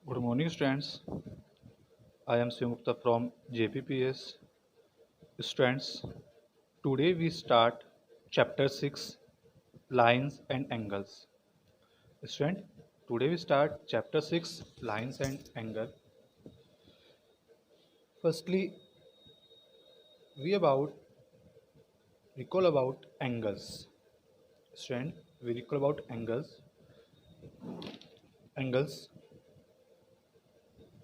Good morning, students. I am Sumukta from JPPS. Students, today we start chapter 6 Lines and Angles. Student, today we start chapter 6 Lines and Angle. Firstly, we recall about angles. Student, we recall about angles. Angles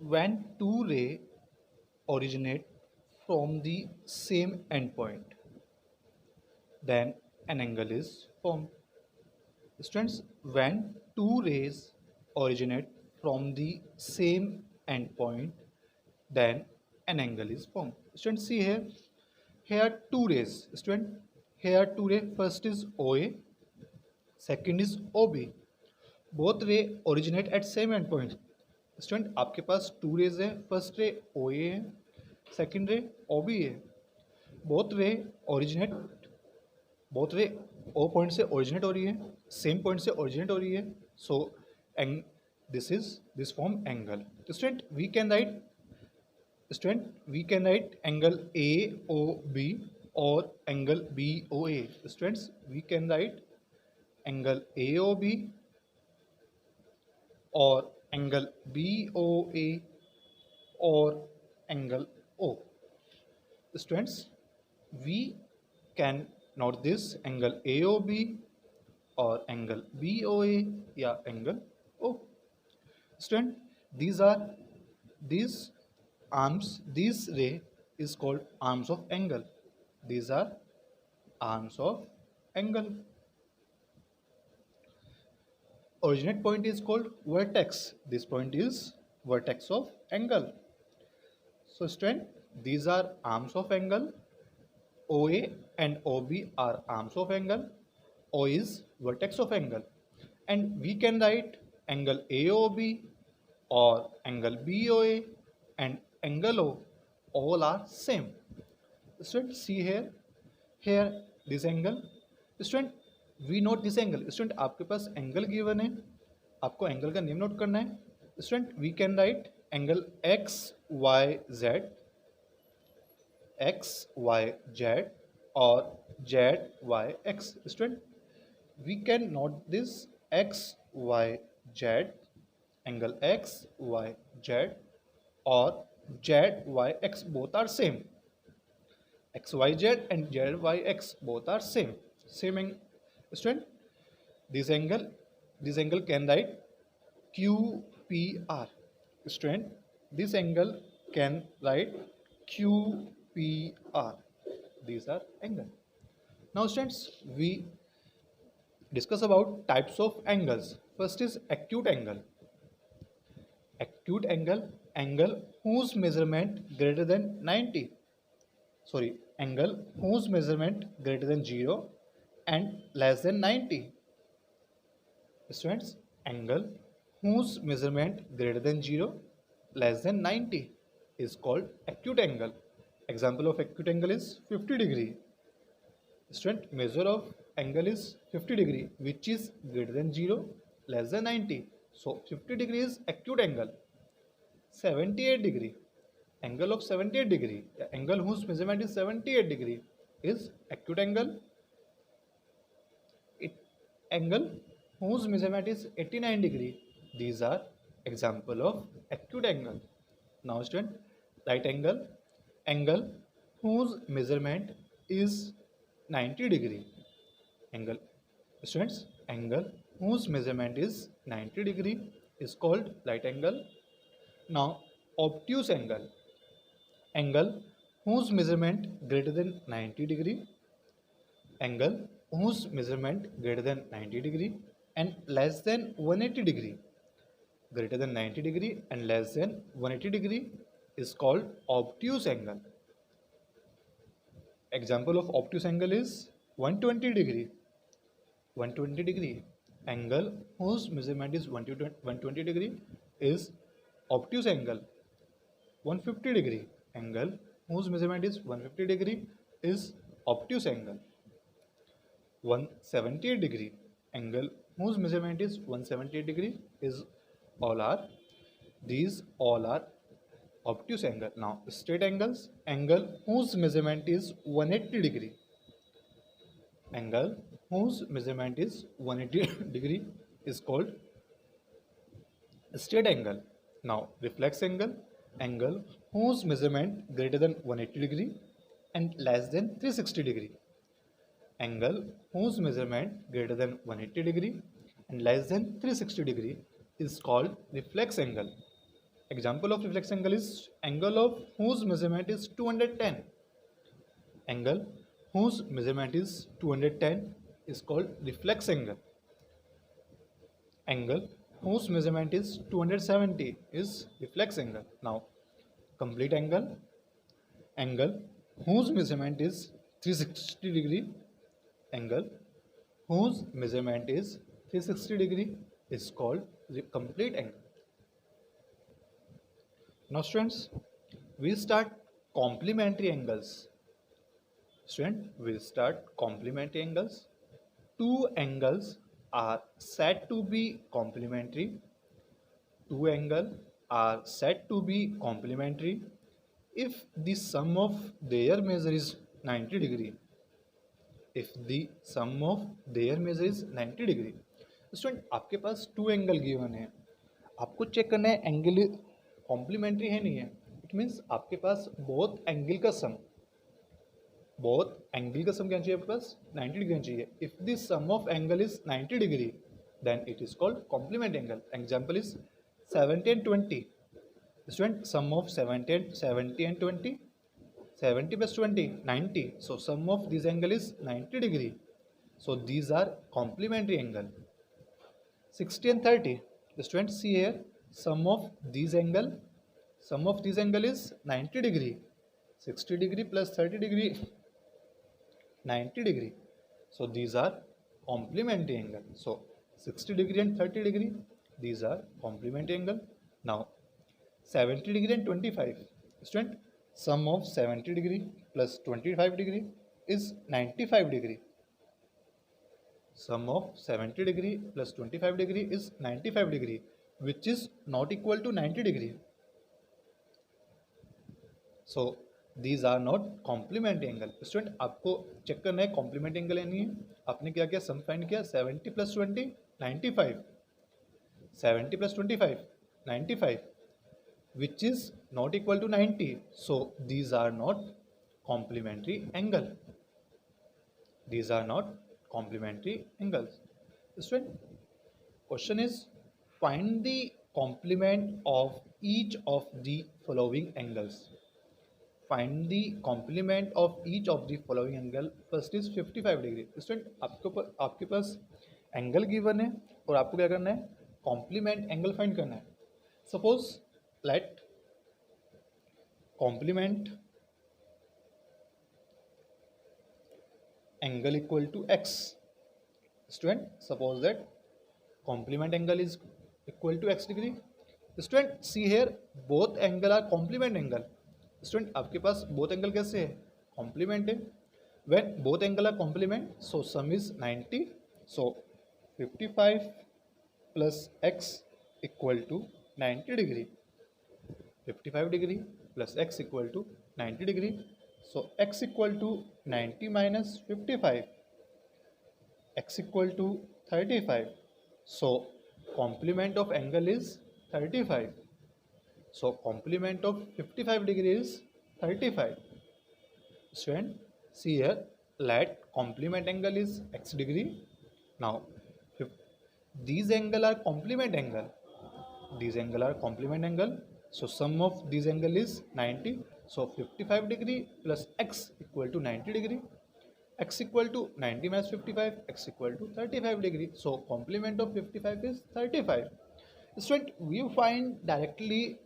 when two rays originate from the same endpoint, then an angle is formed. Students, when two rays originate from the same endpoint, then an angle is formed. Students, see here. Here two rays. Student, here two rays. First is OA, second is OB. Both ray originate at same endpoint. Student, आपके पास two rays है. First ray OA है, second ray OB है. Both ray originate both रे O point से originate हो रही है, same point से ओरिजिनेट हो रही है. सो एंग this form angle. Student we can write angle A O B और angle B O A. Students, we can write angle A O B और एंगल बी ओ ए और angle O. Students, we can note this angle AOB or angle BOA या angle O. Student, these these ray is called arms of angle. These are arms of angle. Originate point is called vertex. This point is vertex of angle. So student, these are arms of angle. OA and OB are arms of angle. O is vertex of angle. And we can write angle AOB or angle BOA and angle O. All are same. Student, see here. Here this angle. Student, we note this angle. Student, आपके पास angle given है. आपको angle का name note करना है. Student, we can write angle XYZ, XYZ or ZYX. Student, we can note this XYZ, angle XYZ or ZYX, both are same. XYZ and ZYX both are same. Student, this angle can write QPR. Student, this angle can write QPR. These are angle. Now students, we discuss about types of angles. First is acute angle. Acute angle whose measurement greater than 90. Angle whose measurement greater than 0 and less than 90. Students, angle whose measurement greater than 0, less than 90 is called acute angle. Example of acute angle is 50 degree. Student, measure of angle is 50 degree, which is greater than 0, less than 90. So 50 degree is acute angle. 78 degree, angle of 78 degree, the angle whose measurement is 78 degree is acute angle. Angle whose measurement is 89 degree, these are example of acute angle. Now student, right angle whose measurement is 90 degree. Angle whose measurement is 90 degree is called right angle. Now obtuse angle whose measurement greater than 90 degree, angle whose measurement greater than 90 degree and less than 180 degree. Greater than 90 degree and less than 180 degree is called obtuse angle. Example of obtuse angle is 120 degree. 120 degree, angle whose measurement is 120 degree is obtuse angle. 150 degree, angle whose measurement is 150 degree is obtuse angle. 178 degree, angle whose measurement is 178 degree is all are these all are obtuse angle. Now straight angles, angle whose measurement is 180 degree. Angle whose measurement is 180 degree is called straight angle. Now reflex angle, angle whose measurement greater than 180 degree and less than 360 degree. Angle whose measurement greater than 180 degree and less than 360 degree is called reflex angle. Example of reflex angle is angle of whose measurement is 210. Angle whose measurement is 210 is called reflex angle. Angle whose measurement is 270 is reflex angle. Now complete angle, angle whose measurement is 360 degree, angle whose measurement is 360 degree is called the complete angle. Now students, we start complementary angles. Student, we start complementary angles. Two angles are said to be complementary. Two angles are said to be complementary if the sum of their measure is 90 degree. If the sum of their measure is 90 degree. Student आपके पास to angle given है, आपको check करना है angle complementary है नहीं है. It means आपके पास बहुत एंगल का सम क्या चाहिए आपके पास 90 डिग्री चाहिए. If the sum of angle is 90 degree then it is called complement angle. Example is 70 and 20. Student sum of 70 and 20, 70 plus 20 90. So sum of this angle is 90 degree. So these are complementary angle. 60 and 30. The students see here sum of these angle is 90 degree. 60 degree plus 30 degree 90 degree. So these are complementary angle. So 60 degree and 30 degree, these are complementary angle. Now 70 degree and 25. Student, sum of 70 degree plus 25 degree is 95 degree. Sum of 70 degree plus 25 degree is 95 degree, which is not equal to 90 degree. So these are not complementary angle. Student, आपको check करना है complementary angle है नहीं है. आपने क्या किया, sum find किया 70 plus 20 95, 70 plus 25 95, which is not equal to 90. So these are not complementary angle. These are not complementary angles. Student, question is find the complement of each of the following angles. Find the complement of each of the following angle. First is 55 degree. Student, आपके पास angle given है और आपको क्या करना है, complement angle find करना है. Suppose let complement angle equal to x. Student, suppose that complement angle is equal to x degree. Student, see here both angle are complement angle. Student, आपके पास both angle कैसे है, complement है. When both angle are complement, so sum is 90. So 55 plus x equal to 90 degree. 55 degree plus x equal to 90 degree. So x equal to 90 minus 55, x equal to 35. So complement of angle is 35. So complement of 55 degree is 35. Student, see here, let complement angle is x degree. Now these angle are complement angle. These angle are complement angle. So sum of these angle is 90. So 55 degree plus x equal to 90 degree. X equal to 90 minus 55, x equal to 35 degree. So complement of 55 is 35. Student, we find directly.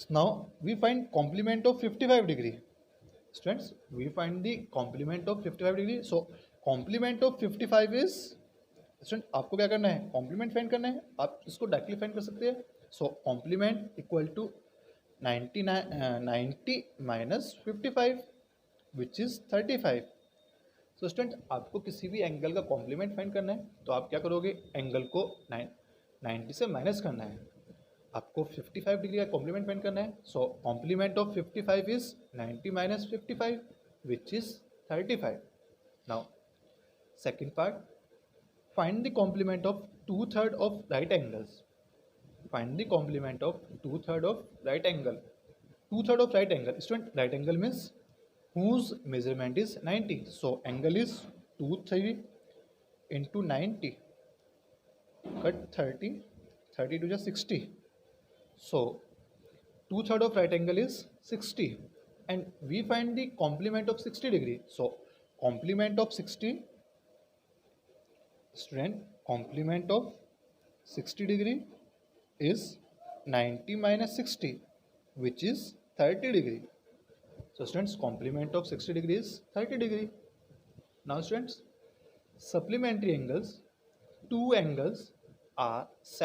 Now we find complement of 55 degree. Students, we find the complement of 55 degree. So complement of 55 is, student आपको क्या करना है, complement find करना है. आप इसको directly find कर सकते हैं. So complement equal to 90 minus 55 which is 35. So student, आपको किसी भी एंगल का कॉम्प्लीमेंट फाइंड करना है तो आप क्या करोगे, एंगल को 90 से माइनस करना है, आपको 55 डिग्री का कॉम्प्लीमेंट फाइंड करना है. So complement of 55 is 90 minus 55 which is 35. Now second part, find the complement of two-third of right angles. Find the complement of two-third of right angle. Two-third of right angle. Student, right angle means whose measurement is 90. So angle is 2 3 into 90. Cut 30. 30 to just 60. So two-third of right angle is 60. And we find the complement of 60 degree. So complement of 60. Student, complement of 60 degree is 90 minus 60 which is 30 degree. So students, complement of 60 degree is 30 degree. Now students, supplementary angles, two angles are set